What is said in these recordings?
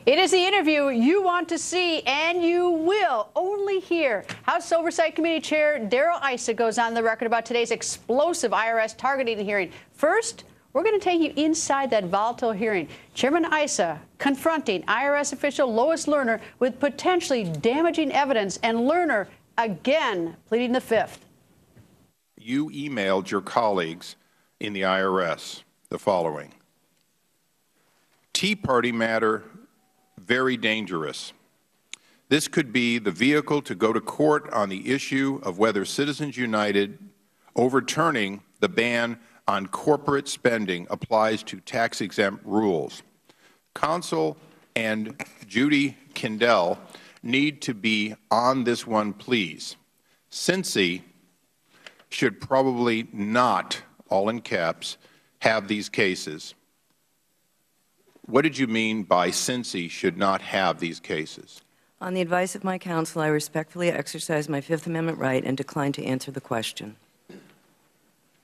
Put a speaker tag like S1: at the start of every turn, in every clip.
S1: It is the interview you want to see, and you will only hear. House Oversight Committee Chair Issa goes on the record about today's explosive IRS targeting hearing. First, we're going to take you inside that volatile hearing. Chairman Issa confronting IRS official Lois Lerner with potentially damaging evidence, and Lerner again pleading the fifth.
S2: You emailed your colleagues in the IRS the following: Tea Party matter very dangerous. This could be the vehicle to go to court on the issue of whether Citizens United overturning the ban on corporate spending applies to tax-exempt rules. Counsel and Judy Kindell need to be on this one, please. Cincy should probably not, all in caps, have these cases. What did you mean by Cincy should not have these cases?
S3: On the advice of my counsel, I respectfully exercise my Fifth Amendment right and decline to answer the question.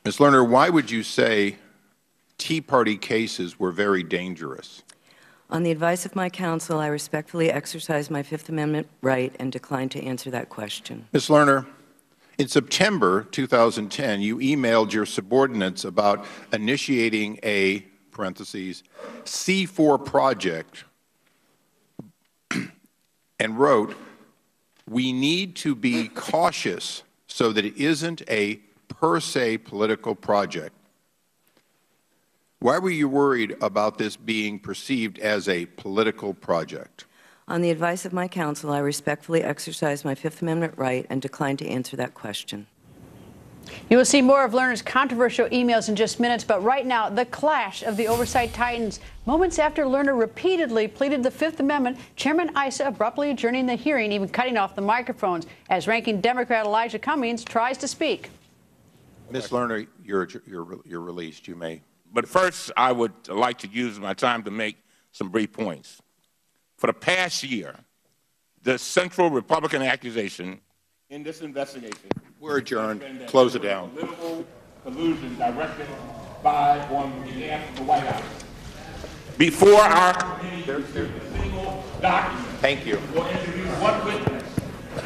S2: Ms. Lerner, why would you say Tea Party cases were very dangerous?
S3: On the advice of my counsel, I respectfully exercise my Fifth Amendment right and decline to answer that question.
S2: Ms. Lerner, in September 2010, you emailed your subordinates about initiating a C4 project and wrote, "We need to be cautious so that it isn't a per se political project." Why were you worried about this being perceived as a political project?
S3: On the advice of my counsel, I respectfully exercise my Fifth Amendment right and decline to answer that question.
S1: You will see more of Lerner's controversial emails in just minutes, but right now, the clash of the oversight titans. Moments after Lerner repeatedly pleaded the Fifth Amendment, Chairman Issa abruptly adjourning the hearing, even cutting off the microphones as Ranking Democrat Elijah Cummings tries to speak.
S2: Ms. Lerner, you're released. You may.
S4: But first, I would like to use my time to make some brief points. For the past year, the central Republican accusation in this investigation.
S2: We're adjourned. Close it down.
S4: Political collusion directed by on behalf of the White House. Before our committee received a single document.
S2: Thank you.
S4: We'll introduce one witness.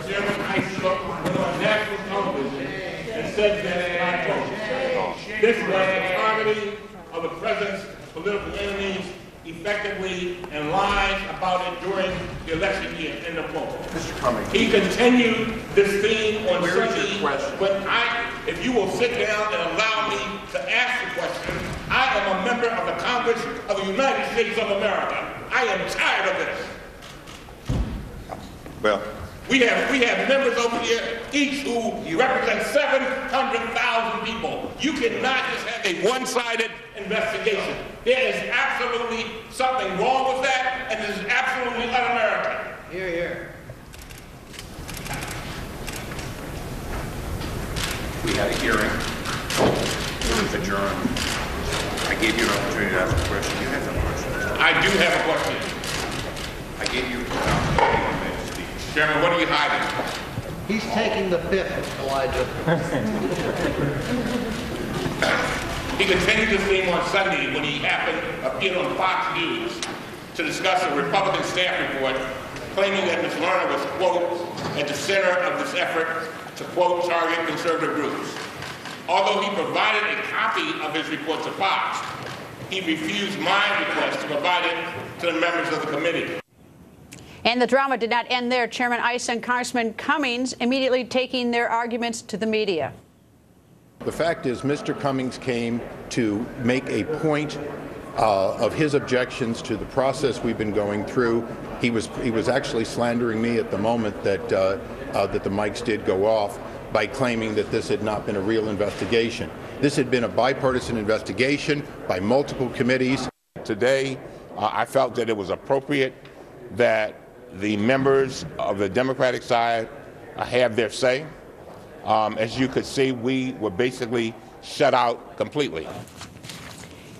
S4: Chairman Issa went on national television and said that, this was the targeting of the president's political enemies effectively and lies about it during the election year, end of quote.
S2: Mr. Cummings.
S4: He continued this theme on Sunday, but if you will sit down and allow me to ask the question, I am a member of the Congress of the United States of America. I am tired of this.
S2: Well,
S4: we have members over here, each who represent 700,000 people. You cannot just have a one-sided investigation. There is absolutely something wrong with that, and this is absolutely un-American.
S5: Hear, hear.
S2: we had a hearing. It was adjourned. I gave you an opportunity to ask a question. You had some questions.
S4: I do have a question.
S2: I gave you an opportunity to speak.
S4: Chairman, what are you hiding?
S5: He's taking the fifth, Elijah.
S4: He continued this theme on Sunday when he happened to appear on Fox News to discuss a Republican staff report claiming that Ms. Lerner was, quote, at the center of this effort to, quote, target conservative groups. Although he provided a copy of his report to Fox, he refused my request to provide it to the members of the committee.
S1: And the drama did not end there. Chairman Issa and Congressman Cummings immediately taking their arguments to the media.
S2: The fact is, Mr. Cummings came to make a point of his objections to the process we've been going through. He was actually slandering me at the moment that that the mics did go off by claiming that this had not been a real investigation. This had been a bipartisan investigation by multiple committees.
S4: Today, I felt that it was appropriate that the members of the Democratic side have their say. As you could see, we were basically shut out completely.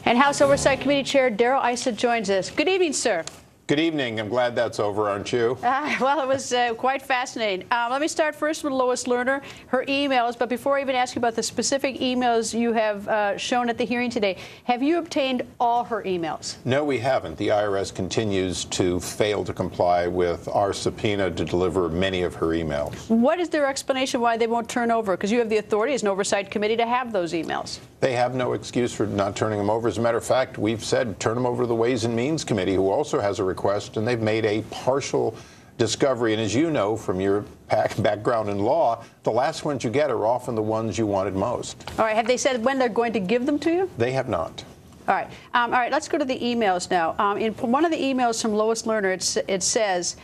S1: And House Oversight Committee Chair Issa joins us. Good evening, sir.
S6: Good evening. I'm glad that's over, aren't you?
S1: Well, it was quite fascinating. Let me start first with Lois Lerner, her emails. But before I even ask you about the specific emails you have shown at the hearing today, have you obtained all her emails?
S6: No, we haven't. The IRS continues to fail to comply with our subpoena to deliver many of her emails.
S1: What is their explanation why they won't turn over? Because you have the authority as an oversight committee to have those emails.
S6: They have no excuse for not turning them over. As a matter of fact, we've said turn them over to the Ways and Means Committee, who also has a request, and they've made a partial discovery. And as you know from your background in law, the last ones you get are often the ones you wanted most.
S1: All right. Have they said when they're going to give them to you?
S6: They have not.
S1: All right. All right. Let's go to the emails now. In one of the emails from Lois Lerner, it says,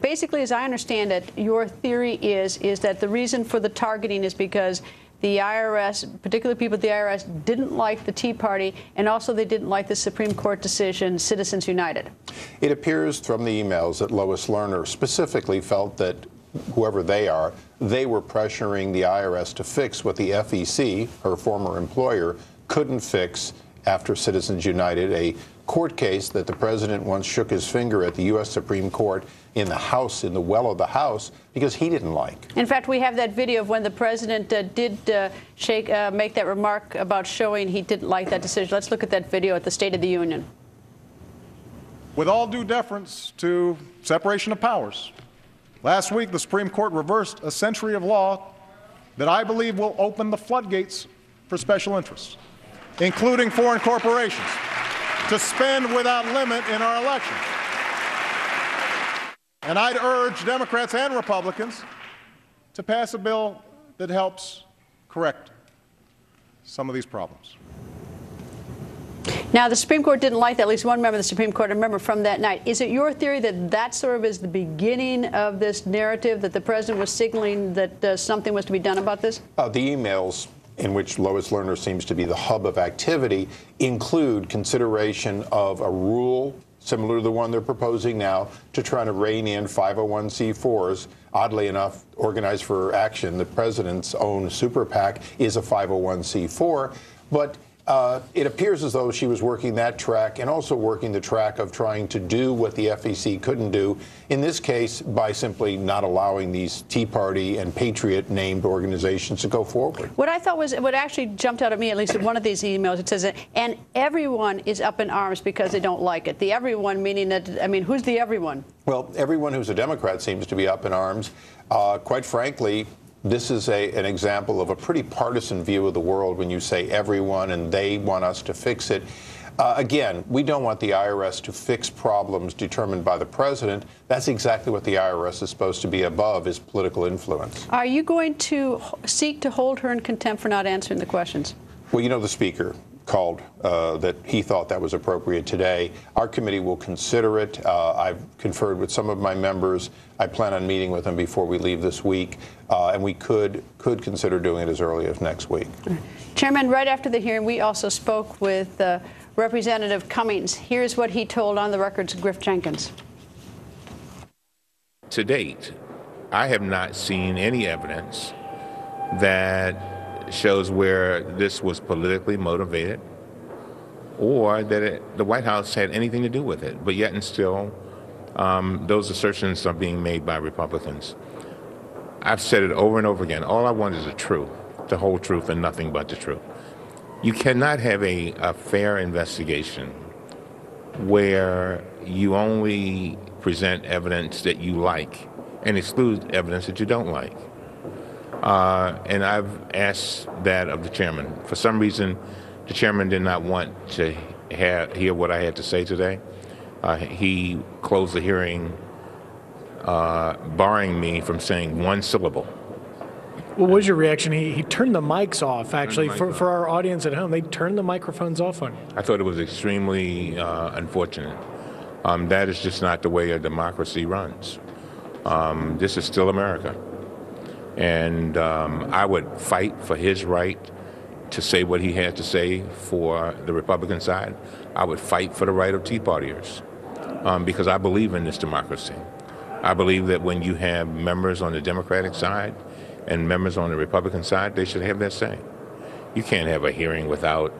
S1: basically, as I understand it, your theory is that the reason for the targeting is because the IRS, particularly people at the IRS, didn't like the Tea Party, and also they didn't like the Supreme Court decision, Citizens United.
S6: It appears from the emails that Lois Lerner specifically felt that whoever they are, they were pressuring the IRS to fix what the FEC, her former employer, couldn't fix after Citizens United, a court case that the president once shook his finger at the U.S. Supreme Court in the House, in the well of the House, because he didn't like.
S1: In fact, we have that video of when the president did make that remark about showing he didn't like that decision. Let's look at that video at the State of the Union.
S7: With all due deference to separation of powers, last week the Supreme Court reversed a century of law that I believe will open the floodgates for special interests, including foreign corporations, to spend without limit in our elections. And I'd urge Democrats and Republicans to pass a bill that helps correct some of these problems.
S1: Now, the Supreme Court didn't like that. At least one member of the Supreme Court, I remember from that night. Is it your theory that that sort of is the beginning of this narrative, that the president was signaling that something was to be done about this?
S6: The emails in which Lois Lerner seems to be the hub of activity include consideration of a rule similar to the one they're proposing now to try to rein in 501c4s. Oddly enough, Organized for Action, the president's own super PAC, is a 501c4. But it appears as though she was working that track and also working the track of trying to do what the FEC couldn't do, in this case by simply not allowing these Tea Party and Patriot named organizations to go forward.
S1: What I thought was, what actually jumped out at me, at least in one of these emails, it says, and everyone is up in arms because they don't like it. The everyone meaning that, I mean, who's the everyone?
S6: Well, everyone who's a Democrat seems to be up in arms. Quite frankly, this is an example of a pretty partisan view of the world when you say everyone and they want us to fix it. Again, we don't want the IRS to fix problems determined by the president. That's exactly what the IRS is supposed to be above, is political influence.
S1: Are you going to seek to hold her in contempt for not answering the questions?
S6: Well, you know, the Speaker called that he thought that was appropriate today. Our committee will consider it. I've conferred with some of my members. I plan on meeting with them before we leave this week, and we could consider doing it as early as next week.
S1: Chairman, right after the hearing, we also spoke with Representative Cummings. Here's what he told on the record to Griff Jenkins.
S4: To date, I have not seen any evidence that shows where this was politically motivated or that the White House had anything to do with it. But yet and still, those assertions are being made by Republicans. I've said it over and over again. All I want is the truth, the whole truth, and nothing but the truth. You cannot have a fair investigation where you only present evidence that you like and exclude evidence that you don't like. And I've asked that of the chairman. For some reason, the chairman did not want to hear what I had to say today. He closed the hearing barring me from saying one syllable.
S8: What was your reaction? He turned the mics off, actually. For our audience at home, they turned the microphones off on you.
S4: I thought it was extremely unfortunate. That is just not the way a democracy runs. This is still America. And I would fight for his right to say what he had to say for the Republican side. I would fight for the right of Tea Partiers because I believe in this democracy. I believe that when you have members on the Democratic side and members on the Republican side, they should have their say. You can't have a hearing without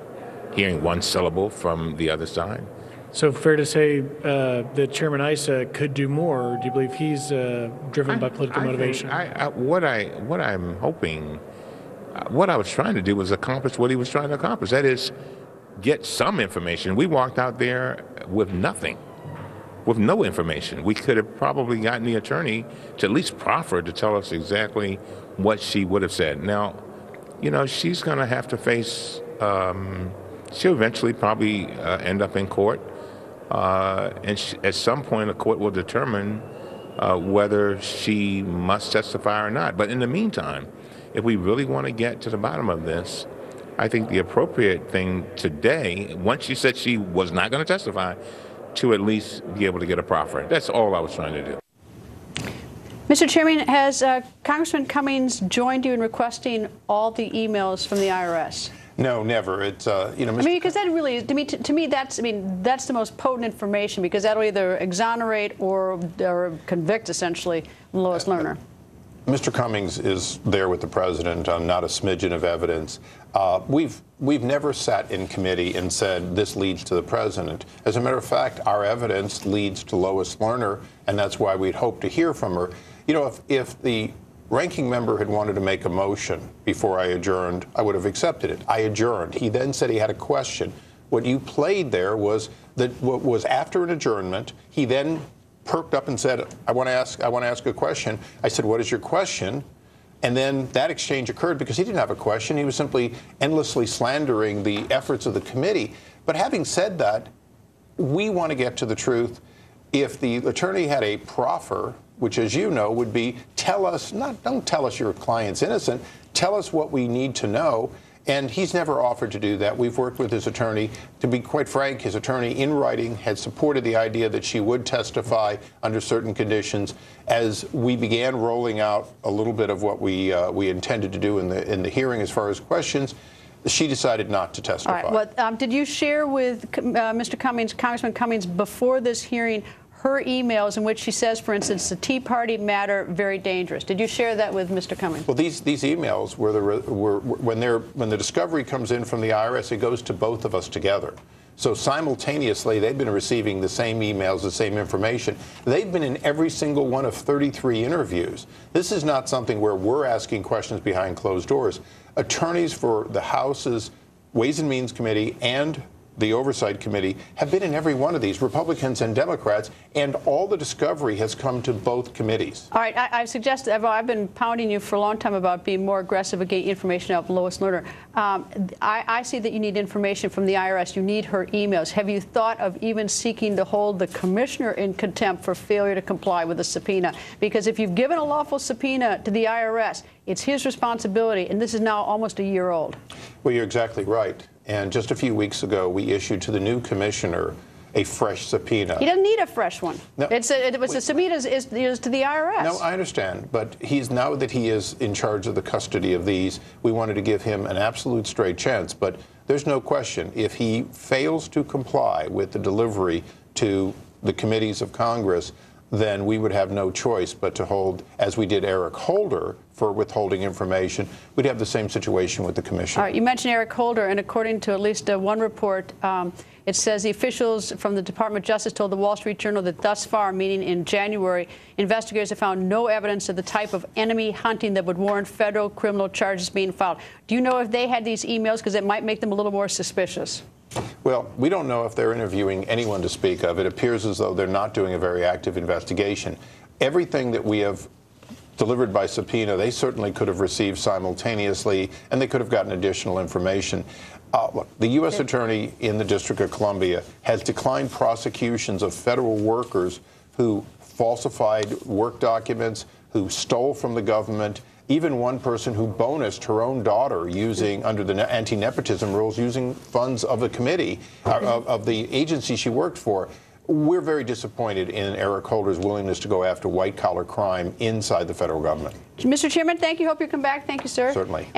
S4: hearing one syllable from the other side.
S8: So fair to say that Chairman Issa could do more? Or do you believe he's driven by political motivation?
S9: What I'm hoping, what I was trying to do was accomplish what he was trying to accomplish. That is, get some information. We walked out there with nothing, with no information. We could have probably gotten the attorney to at least proffer to tell us exactly what she would have said. Now, you know, she's going to have to face, she'll eventually probably end up in court. And at some point, a court will determine whether she must testify or not. But in the meantime, if we really want to get to the bottom of this, I think the appropriate thing today, once she said she was not going to testify, to at least be able to get a proffer. That's all I was trying to do.
S1: Mr. Chairman, has Congressman Cummings joined you in requesting all the emails from the IRS?
S6: No, never. It's you know, Mr.
S1: I mean, because that really, to me, that's that's the most potent information, because that'll either exonerate or convict essentially Lois Lerner.
S6: Mr. Cummings is there with the president on not a smidgen of evidence. We've never sat in committee and said this leads to the president. As a matter of fact, our evidence leads to Lois Lerner, and that's why we'd hope to hear from her. You know, if the ranking member had wanted to make a motion before I adjourned, I would have accepted it. I adjourned. He then said he had a question. What you played there was that what was after an adjournment, he then perked up and said, I want to ask a question. I said, what is your question? And then that exchange occurred because he didn't have a question. He was simply endlessly slandering the efforts of the committee. But having said that, we want to get to the truth. If the attorney had a proffer, which, as you know, would be tell us, don't tell us your client's innocent, tell us what we need to know. And he's never offered to do that. We've worked with his attorney. To be quite frank, his attorney in writing had supported the idea that she would testify under certain conditions. As we began rolling out a little bit of what we intended to do in the hearing as far as questions, she decided not to testify.
S1: All right. Well, did you share with Mr. Cummings, Congressman Cummings, before this hearing, her emails in which she says, for instance, the Tea Party matter very dangerous? Did you share that with Mr. Cummings?
S6: Well, these emails were when the discovery comes in from the IRS, it goes to both of us together. So simultaneously, they've been receiving the same emails, the same information. They've been in every single one of 33 interviews. This is not something where we're asking questions behind closed doors. Attorneys for the House's Ways and Means Committee and the Oversight Committee have been in every one of these, Republicans and Democrats, and all the discovery has come to both committees. All
S1: right, I suggest, I've been pounding you for a long time about being more aggressive at getting information out of Lois Lerner. I see that you need information from the IRS. You need her emails. Have you thought of even seeking to hold the commissioner in contempt for failure to comply with a subpoena? Because if you've given a lawful subpoena to the IRS, it's his responsibility, and this is now almost a year old.
S6: Well, you're exactly right. And just a few weeks ago, we issued to the new commissioner a fresh subpoena.
S1: He doesn't need a fresh one.
S6: No,
S1: a subpoena is to the IRS.
S6: No, I understand. But now that he is in charge of the custody of these, we wanted to give him an absolute straight chance. But there's no question, if he fails to comply with the delivery to the committees of Congress, then we would have no choice but to hold, as we did Eric Holder for withholding information, we'd have the same situation with the commission.
S1: All right, you mentioned Eric Holder, and according to at least one report, it says the officials from the Department of Justice told the Wall Street Journal that thus far, meaning in January, investigators have found no evidence of the type of enemy hunting that would warrant federal criminal charges being filed. Do you know if they had these emails? Because it might make them a little more suspicious.
S6: Well, we don't know if they're interviewing anyone to speak of. It appears as though they're not doing a very active investigation. Everything that we have delivered by subpoena, they certainly could have received simultaneously, and they could have gotten additional information. Look, the U.S. Attorney in the District of Columbia has declined prosecutions of federal workers who falsified work documents, who stole from the government, even one person who bonused her own daughter using, under the anti-nepotism rules, using funds of the committee, of the agency she worked for. We're very disappointed in Eric Holder's willingness to go after white-collar crime inside the federal government.
S1: Mr. Chairman, thank you. Hope you come back. Thank you, sir.
S6: Certainly.